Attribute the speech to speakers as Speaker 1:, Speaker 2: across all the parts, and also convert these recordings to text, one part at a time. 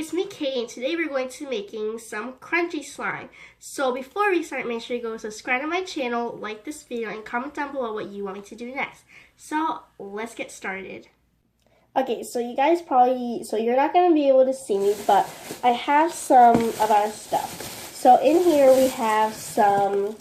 Speaker 1: it's me, Kate, and today we're going to be making some crunchy slime. So before we start, make sure you go subscribe to my channel, like this video, and comment down below what you want me to do next. So let's get started. Okay, so you guys you're not going to be able to see me, but I have some of our stuff. So in here we have some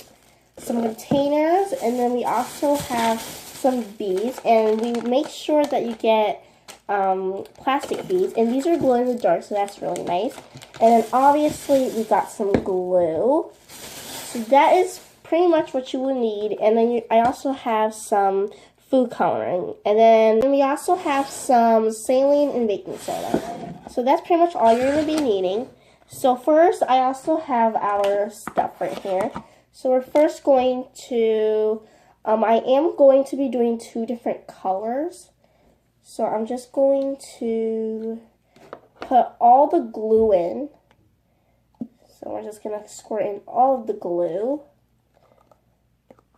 Speaker 1: containers, and then we also have some beads, and we make sure that you get plastic beads, and these are glow in the dark, so that's really nice. And then obviously we got some glue, so that is pretty much what you will need. And then I also have some food coloring, and then we also have some saline and baking soda. So that's pretty much all you're going to be needing. So first, I also have our stuff right here. So we're first going to, I am going to be doing two different colors. So I'm just going to put all the glue in. So we're just going to squirt in all of the glue.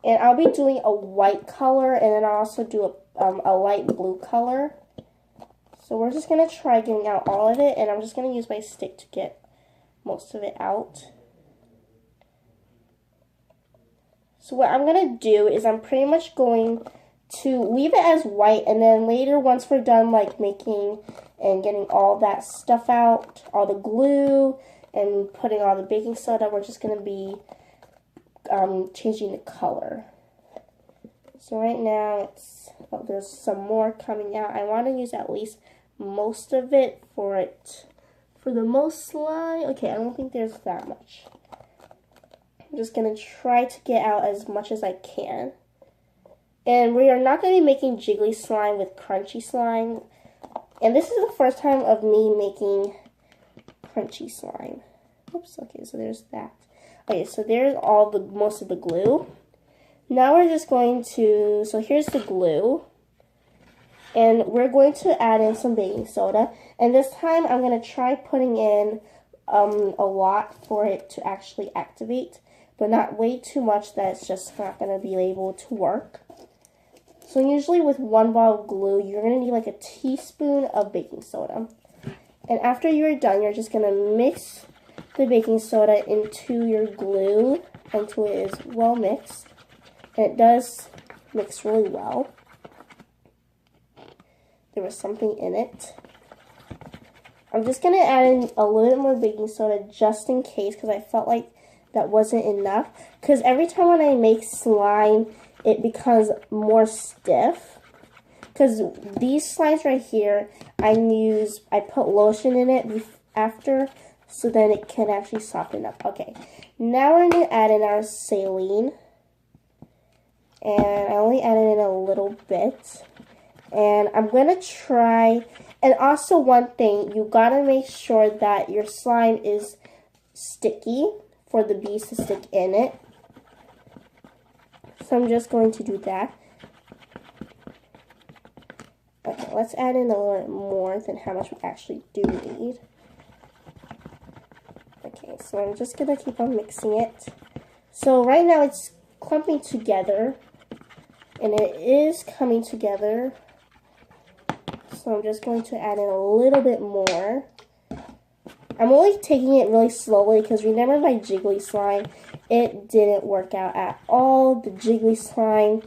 Speaker 1: And I'll be doing a white color, and then I'll also do a light blue color. So we're just going to try getting out all of it, and I'm just going to use my stick to get most of it out. So what I'm going to do is I'm pretty much going to leave it as white, and then later, once we're done like making and getting all that stuff out, all the glue and putting all the baking soda, we're just going to be changing the color. So right now there's some more coming out. I want to use at least most of it for the most slime. Okay, I don't think there's that much. I'm just going to try to get out as much as I can. And we are not going to be making jiggly slime with crunchy slime. And this is the first time of me making crunchy slime. Oops, okay, so there's that. Okay, so there's most of the glue. Now we're just going to, so here's the glue. And we're going to add in some baking soda. And this time I'm going to try putting in a lot for it to actually activate. But not way too much that it's just not going to be able to work. So usually with one ball of glue, you're going to need like a teaspoon of baking soda. And after you're done, you're just going to mix the baking soda into your glue until it is well mixed. And it does mix really well. There was something in it. I'm just going to add in a little bit more baking soda just in case, because I felt like that wasn't enough. Because every time when I make slime, it becomes more stiff. Because these slimes right here, I put lotion in it after, so then it can actually soften up. Okay, now we're going to add in our saline. And I only added in a little bit. And I'm going to try, and also one thing, you got to make sure that your slime is sticky for the beads to stick in it. So I'm just going to do that. Okay, let's add in a little bit more than how much we actually do need. Okay, so I'm just going to keep on mixing it. So right now it's clumping together, and it is coming together. So I'm just going to add in a little bit more. I'm only taking it really slowly because remember my jiggly slime, it didn't work out at all. The jiggly slime,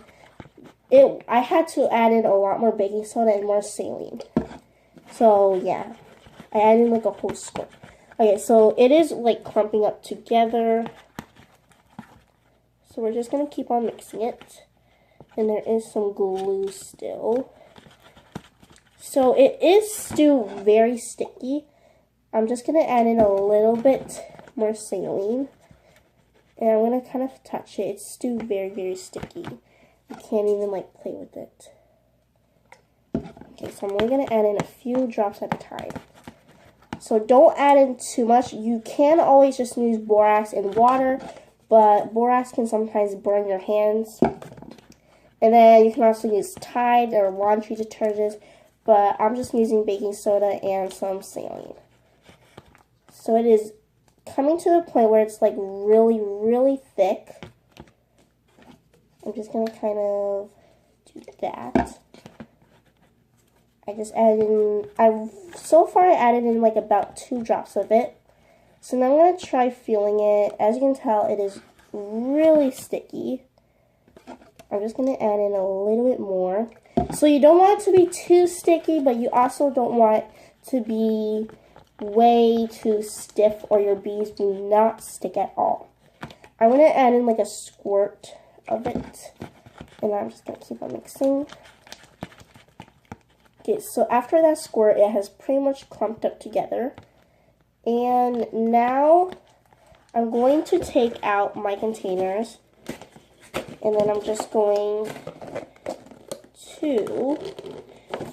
Speaker 1: I had to add in a lot more baking soda and more saline. So yeah, I added in like a whole squirt. Okay, so it is like clumping up together. So we're just going to keep on mixing it. And there is some glue still. So it is still very sticky. I'm just going to add in a little bit more saline. And I'm going to kind of touch it. It's still very, very sticky. You can't even like play with it. Okay, so I'm only going to add in a few drops at a time. So don't add in too much. You can always just use borax and water, but borax can sometimes burn your hands. And then you can also use Tide or laundry detergents, but I'm just using baking soda and some saline. So it is coming to the point where it's like really, really thick. I'm just going to kind of do that. I just added in, so far I added in like about 2 drops of it. So now I'm going to try feeling it. As you can tell, it is really sticky. I'm just going to add in a little bit more. So you don't want it to be too sticky, but you also don't want it to be way too stiff or your beads do not stick at all. I'm going to add in like a squirt of it. And I'm just going to keep on mixing. Okay, so after that squirt, it has pretty much clumped up together. And now I'm going to take out my containers. And then I'm just going to,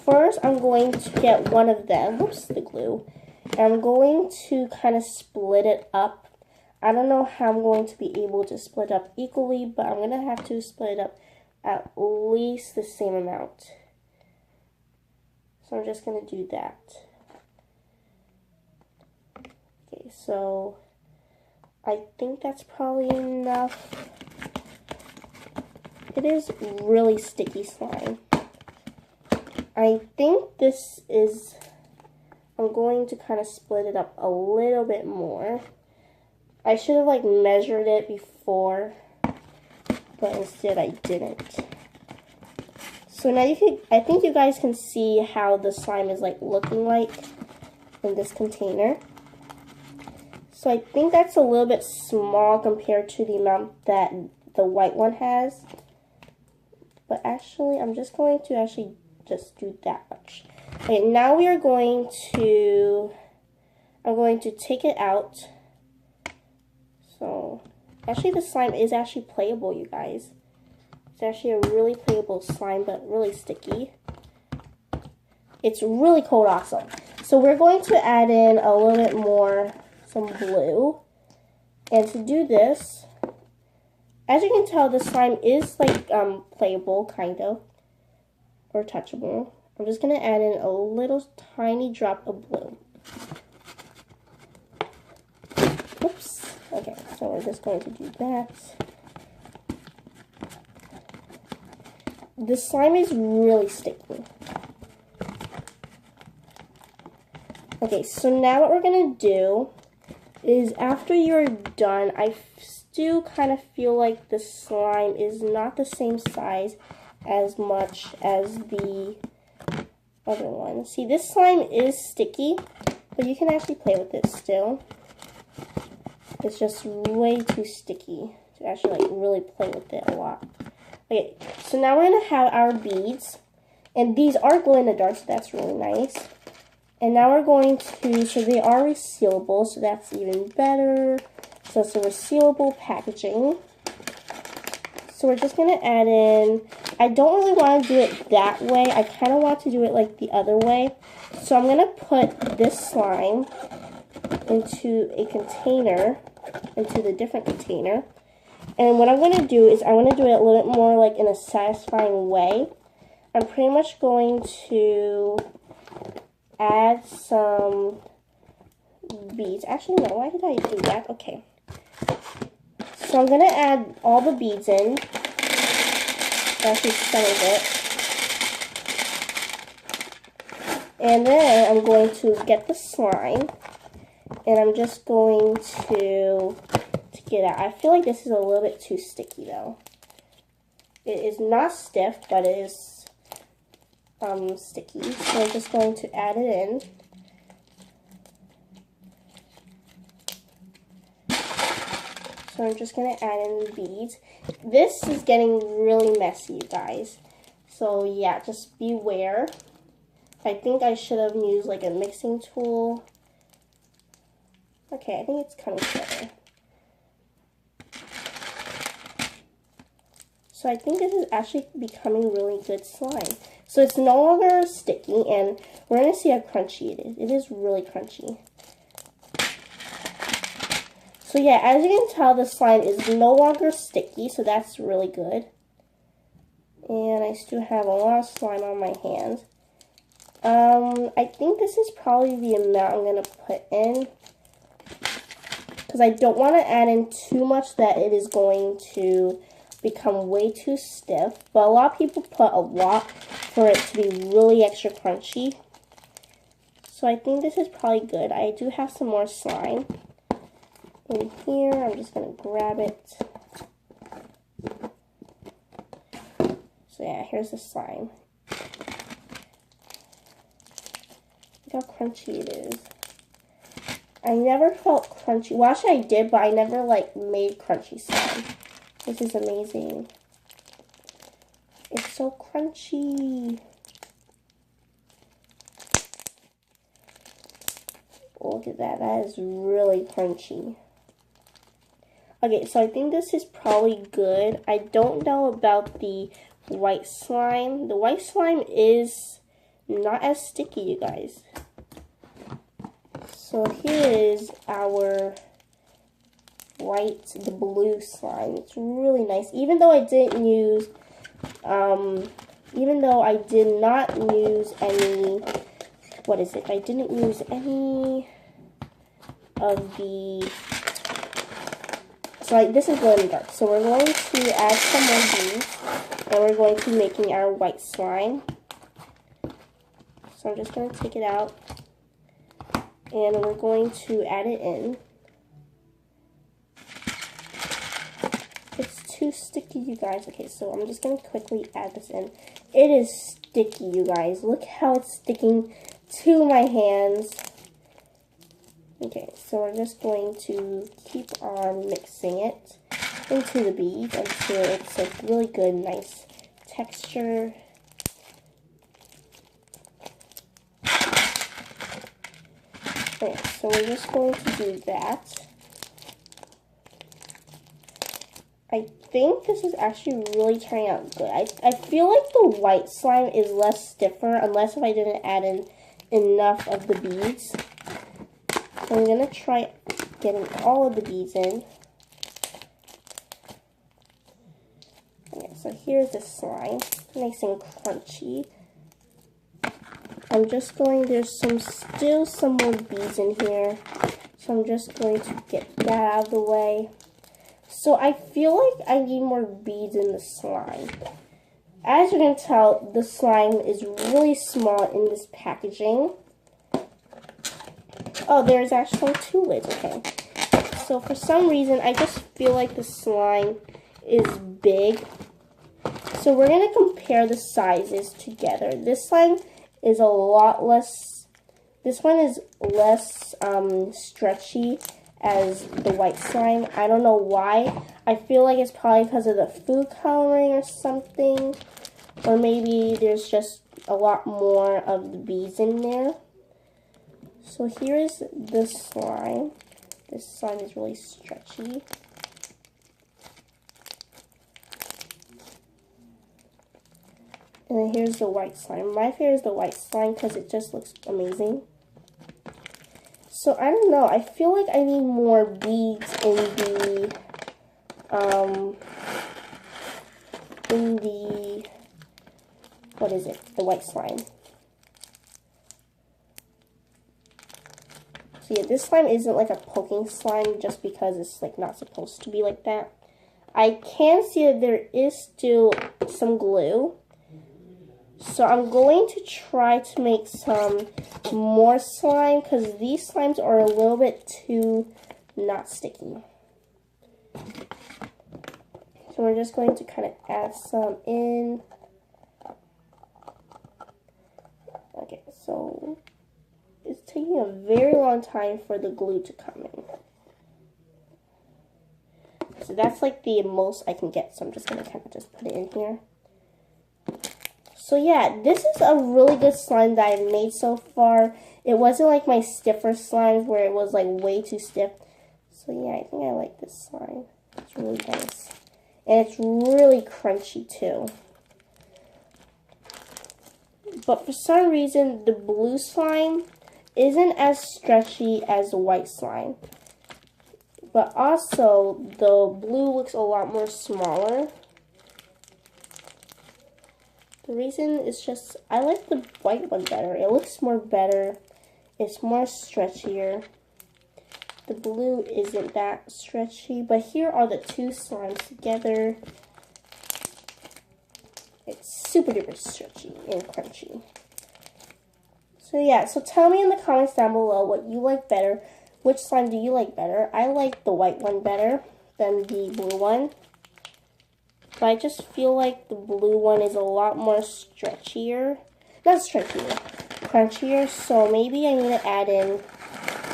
Speaker 1: first I'm going to get one of them, whoops, the glue. And I'm going to kind of split it up. I don't know how I'm going to be able to split up equally, but I'm going to have to split it up at least the same amount. So I'm just going to do that. Okay, so I think that's probably enough. It is really sticky slime. I think this is, I'm going to kind of split it up a little bit more. I should have like measured it before, but instead I didn't. So now I think you guys can see how the slime is like looking like in this container. So I think that's a little bit small compared to the amount that the white one has. But actually, I'm just going to just do that much. Okay, now we are going to, I'm going to take it out. So, actually the slime is actually playable, you guys. It's actually a really playable slime, but really sticky. It's really cold awesome. So we're going to add in a little bit more, some glue. And to do this, as you can tell, the slime is like playable, kind of, or touchable. I'm just going to add in a little tiny drop of glue. Oops. Okay, so we're just going to do that. The slime is really sticky. Okay, so now what we're going to do is after you're done, I still kind of feel like the slime is not the same size as much as the other one. See, this slime is sticky, but you can actually play with it still. It's just way too sticky to actually like really play with it a lot. Okay, so now we're going to have our beads, and these are glow in the dark, so that's really nice. And now we're going to, so they are resealable, so that's even better. So it's a resealable packaging. So we're just going to add in, I don't really want to do it that way. I kind of want to do it like the other way. So I'm going to put this slime into a container, into the different container. And what I'm going to do is I'm going to do it a little bit more like in a satisfying way. I'm pretty much going to add some beads. Actually, no, why did I do that? Okay. So I'm going to add all the beads in. Actually, some of it. And then I'm going to get the slime. And I'm just going to get out. I feel like this is a little bit too sticky though. It is not stiff, but it is sticky. So I'm just going to add it in. So I'm just going to add in the beads. This is getting really messy, you guys. So yeah, just beware. I think I should have used like a mixing tool. Okay, I think it's coming together. So I think this is actually becoming really good slime. So it's no longer sticky, and we're going to see how crunchy it is. It is really crunchy. So yeah, as you can tell, the slime is no longer sticky, so that's really good. And I still have a lot of slime on my hands. I think this is probably the amount I'm going to put in, because I don't want to add in too much that it is going to become way too stiff. But a lot of people put a lot for it to be really extra crunchy. So I think this is probably good. I do have some more slime in here. I'm just going to grab it. So yeah, here's the slime. Look how crunchy it is. I never felt crunchy. Well, actually I did, but I never like made crunchy slime. This is amazing. It's so crunchy. Look at that. That is really crunchy. Okay, so I think this is probably good. I don't know about the white slime. The white slime is not as sticky, you guys. So here is our the blue slime. It's really nice. Even though I didn't use, even though I did not use any, what is it? I didn't use any of the, so like this is glow in the dark. So we're going to add some more of these, and we're going to be making our white slime. So I'm just going to take it out, and we're going to add it in. It's too sticky, you guys. Okay, so I'm just going to quickly add this in. It is sticky, you guys. Look how it's sticking to my hands. Okay, so we're just going to keep on mixing it into the beads until it's a really good, nice texture. Okay, so we're just going to do that. I think this is actually really turning out good. I feel like the white slime is less stiffer, unless if I didn't add in enough of the beads. So I'm going to try getting all of the beads in. Okay, so here's the slime. Nice and crunchy. I'm just going, there's still some more beads in here. So I'm just going to get that out of the way. So I feel like I need more beads in the slime. As you can tell, the slime is really small in this packaging. Oh, there's actually 2 lids, okay. So for some reason, I just feel like the slime is big. So we're going to compare the sizes together. This slime is a lot less, this one is less stretchy as the white slime. I don't know why. I feel like it's probably because of the food coloring or something. Or maybe there's just a lot more of the beads in there. So here is the slime. This slime is really stretchy. And then here's the white slime. My favorite is the white slime because it just looks amazing. So I don't know. I feel like I need more beads in the what is it? The white slime. So yeah, this slime isn't like a poking slime just because it's like not supposed to be like that. I can see that there is still some glue. So I'm going to try to make some more slime because these slimes are a little bit too not sticky. So we're just going to kind of add some in. Okay, so it's taking a very long time for the glue to come in. So that's like the most I can get. So I'm just going to kind of just put it in here. So yeah, this is a really good slime that I've made so far. It wasn't like my stiffer slimes where it was like way too stiff. So yeah, I think I like this slime. It's really nice. And it's really crunchy too. But for some reason, the blue slime isn't as stretchy as the white slime. But also, the blue looks a lot more smaller. The reason is just, I like the white one better. It looks more better. It's more stretchier. The blue isn't that stretchy. But here are the 2 slimes together. It's super duper stretchy and crunchy. So yeah, so tell me in the comments down below what you like better. Which slime do you like better? I like the white one better than the blue one. But I just feel like the blue one is a lot more stretchier. Not stretchier, crunchier. So maybe I need to add in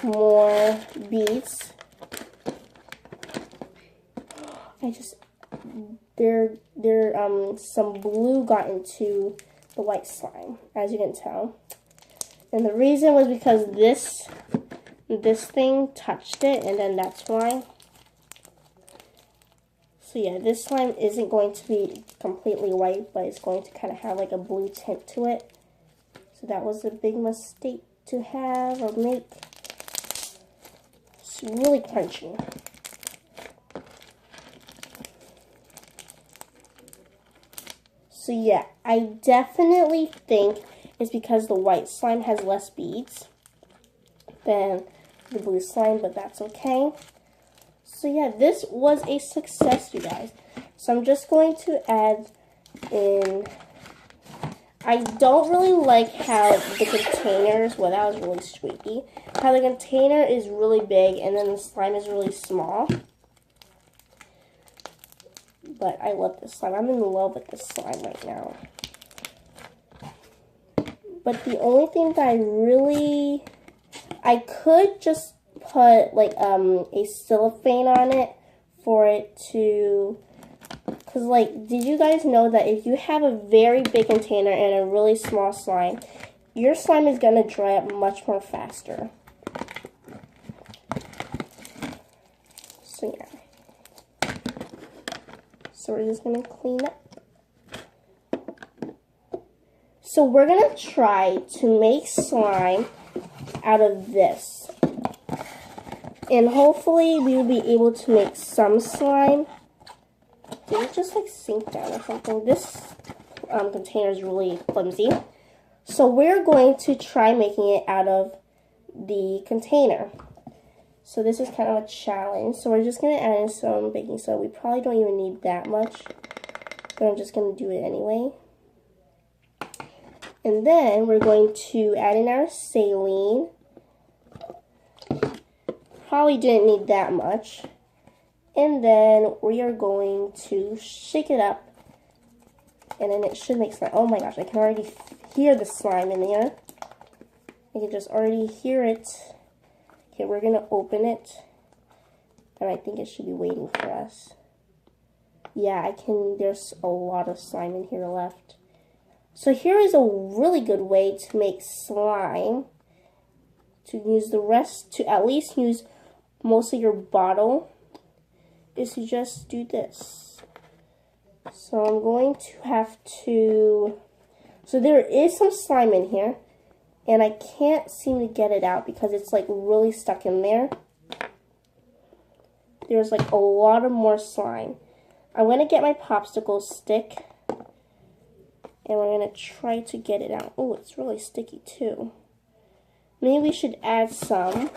Speaker 1: more beads. Some blue got into the white slime, as you can tell. And the reason was because this thing touched it, and then that's why. So yeah, this slime isn't going to be completely white, but it's going to kind of have like a blue tint to it. So that was a big mistake to have or make. It's really crunchy. So yeah, I definitely think it's because the white slime has less beads than the blue slime, but that's okay. So yeah, this was a success, you guys. So I'm just going to add in, I don't really like how the containers, well that was really squeaky, how the container is really big and then the slime is really small. But I love this slime. I'm in love with this slime right now. But the only thing that I could just put like a cellophane on it for it to, because like, did you guys know that if you have a very big container and a really small slime, your slime is going to dry up much more faster. So yeah. So we're just going to clean up. So we're going to try to make slime out of this. And hopefully we will be able to make some slime. Did it just like sink down or something? This container is really flimsy. So we're going to try making it out of the container. So this is kind of a challenge. So we're just going to add in some baking soda. We probably don't even need that much, but I'm just going to do it anyway. And then we're going to add in our saline. Probably didn't need that much. And then we are going to shake it up. And then it should make slime. Oh my gosh, I can already hear the slime in there. I can just already hear it. Okay, we're going to open it, and I think it should be waiting for us. Yeah, there's a lot of slime in here left. So here is a really good way to make slime, to at least use most of your bottle, is to just do this. So I'm going to have to, so there is some slime in here. And I can't seem to get it out because it's like really stuck in there. There's like a lot of more slime. I'm going to get my popsicle stick. And we're going to try to get it out. Oh, it's really sticky too. Maybe we should add some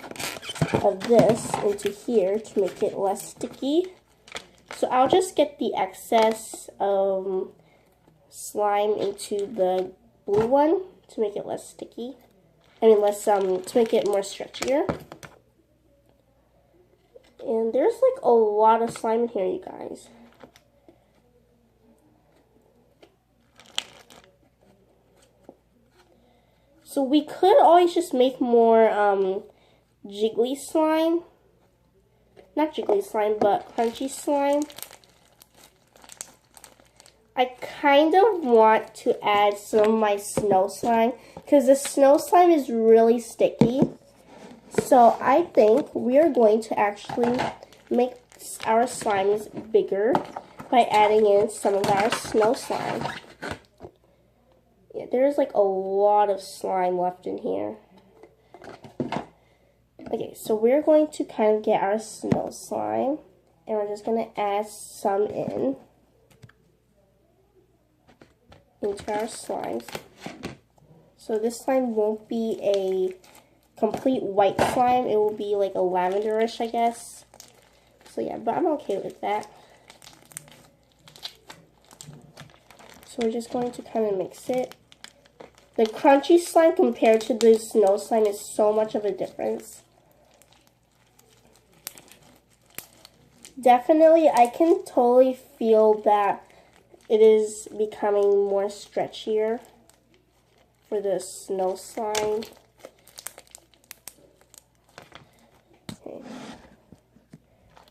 Speaker 1: of this into here to make it less sticky. So I'll just get the excess slime into the blue one to make it less sticky. To make it more stretchier. And there's like a lot of slime in here, you guys. So we could always just make more jiggly slime. Not jiggly slime, but crunchy slime. I kind of want to add some of my snow slime because the snow slime is really sticky. So I think we are going to actually make our slimes bigger by adding in some of our snow slime. Yeah, there's like a lot of slime left in here. Okay, so we're going to kind of get our snow slime and we're just going to add some into our slimes. So this slime won't be a complete white slime. It will be like a lavenderish, I guess. So yeah, but I'm okay with that. So So we're just going to kind of mix it. The crunchy slime compared to the snow slime is so much of a difference. Definitely, I can totally feel that it is becoming more stretchier for the snow slime. Okay.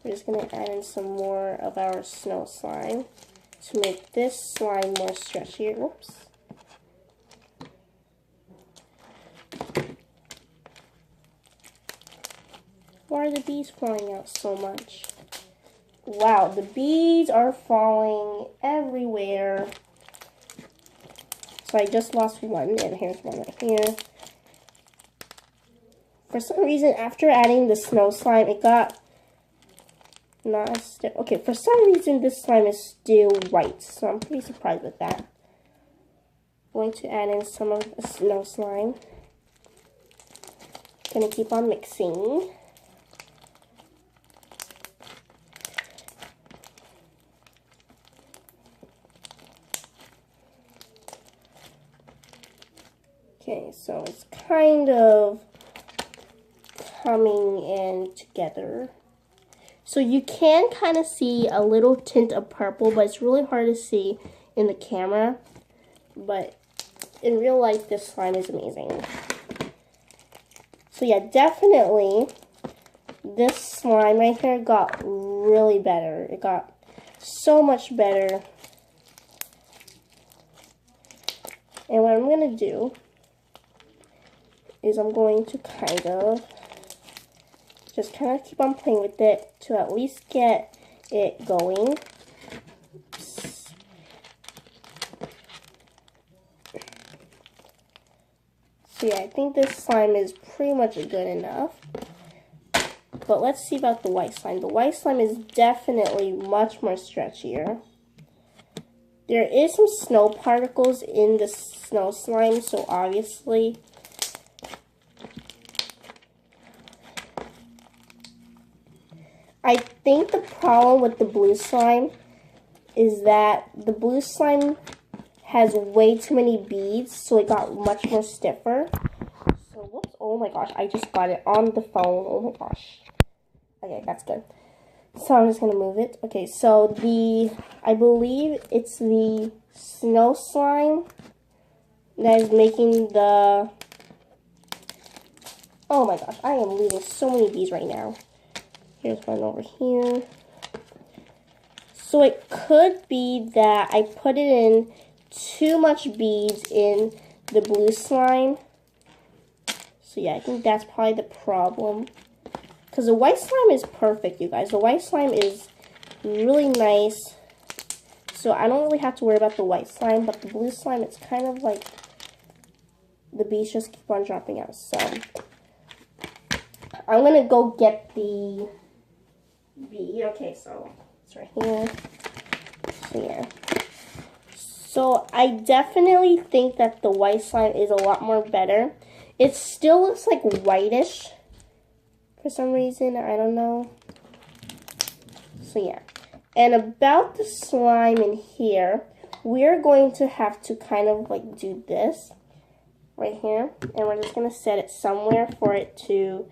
Speaker 1: We're just going to add in some more of our snow slime to make this slime more stretchier. Whoops. Why are the bees falling out so much? Wow, the bees are falling everywhere. So I just lost one, and here's one right here. For some reason, after adding the snow slime, it got not still. Okay, for some reason, this slime is still white, so I'm pretty surprised with that. I'm going to add in some of the snow slime. Gonna keep on mixing. Okay, so it's kind of coming in together. So you can kind of see a little tint of purple, but it's really hard to see in the camera. But in real life, this slime is amazing. So yeah, definitely this slime right here got really better. It got so much better. And what I'm going to do is I'm going to just kind of keep on playing with it to at least get it going. Oops. So yeah, I think this slime is pretty much good enough. But let's see about the white slime. The white slime is definitely much more stretchier. There is some snow particles in the snow slime, so obviously I think the problem with the blue slime is that the blue slime has way too many beads, so it got much more stiffer. So, whoops, oh my gosh, I just got it on the phone, oh my gosh. Okay, that's good. So I'm just going to move it. Okay, so I believe it's the snow slime that is making the, oh my gosh, I am losing so many bees right now. Here's one over here. So it could be that I put it in too much beads in the blue slime. So yeah, I think that's probably the problem. Because the white slime is perfect, you guys. The white slime is really nice. So I don't really have to worry about the white slime. But the blue slime, it's kind of like the bees just keep on dropping out. So I'm going to go get the bead. Okay, so it's right here. So yeah. So I definitely think that the white slime is a lot more better. It still looks like whitish for some reason. I don't know. So yeah. And about the slime in here, we're going to have to kind of like do this right here. And we're just going to set it somewhere for it to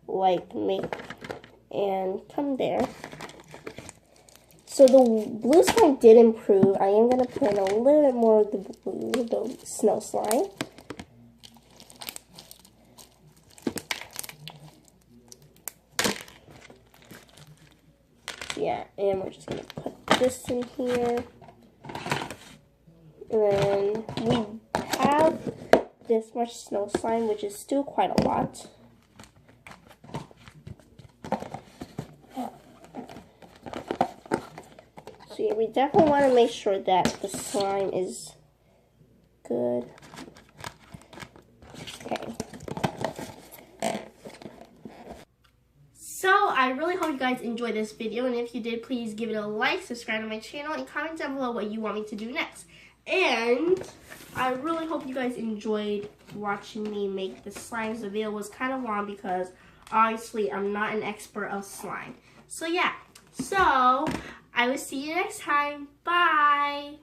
Speaker 1: like make and come there. So the blue slime did improve. I am going to put in a little bit more of the snow slime. Yeah, and we're just going to put this in here. And then we have this much snow slime, which is still quite a lot. So yeah, we definitely want to make sure that the slime is good. Okay. So I really hope you guys enjoyed this video, and if you did, please give it a like, subscribe to my channel, and comment down below what you want me to do next. And I really hope you guys enjoyed watching me make the slimes. The video was kind of long because obviously I'm not an expert of slime. So yeah, so I will see you next time. Bye!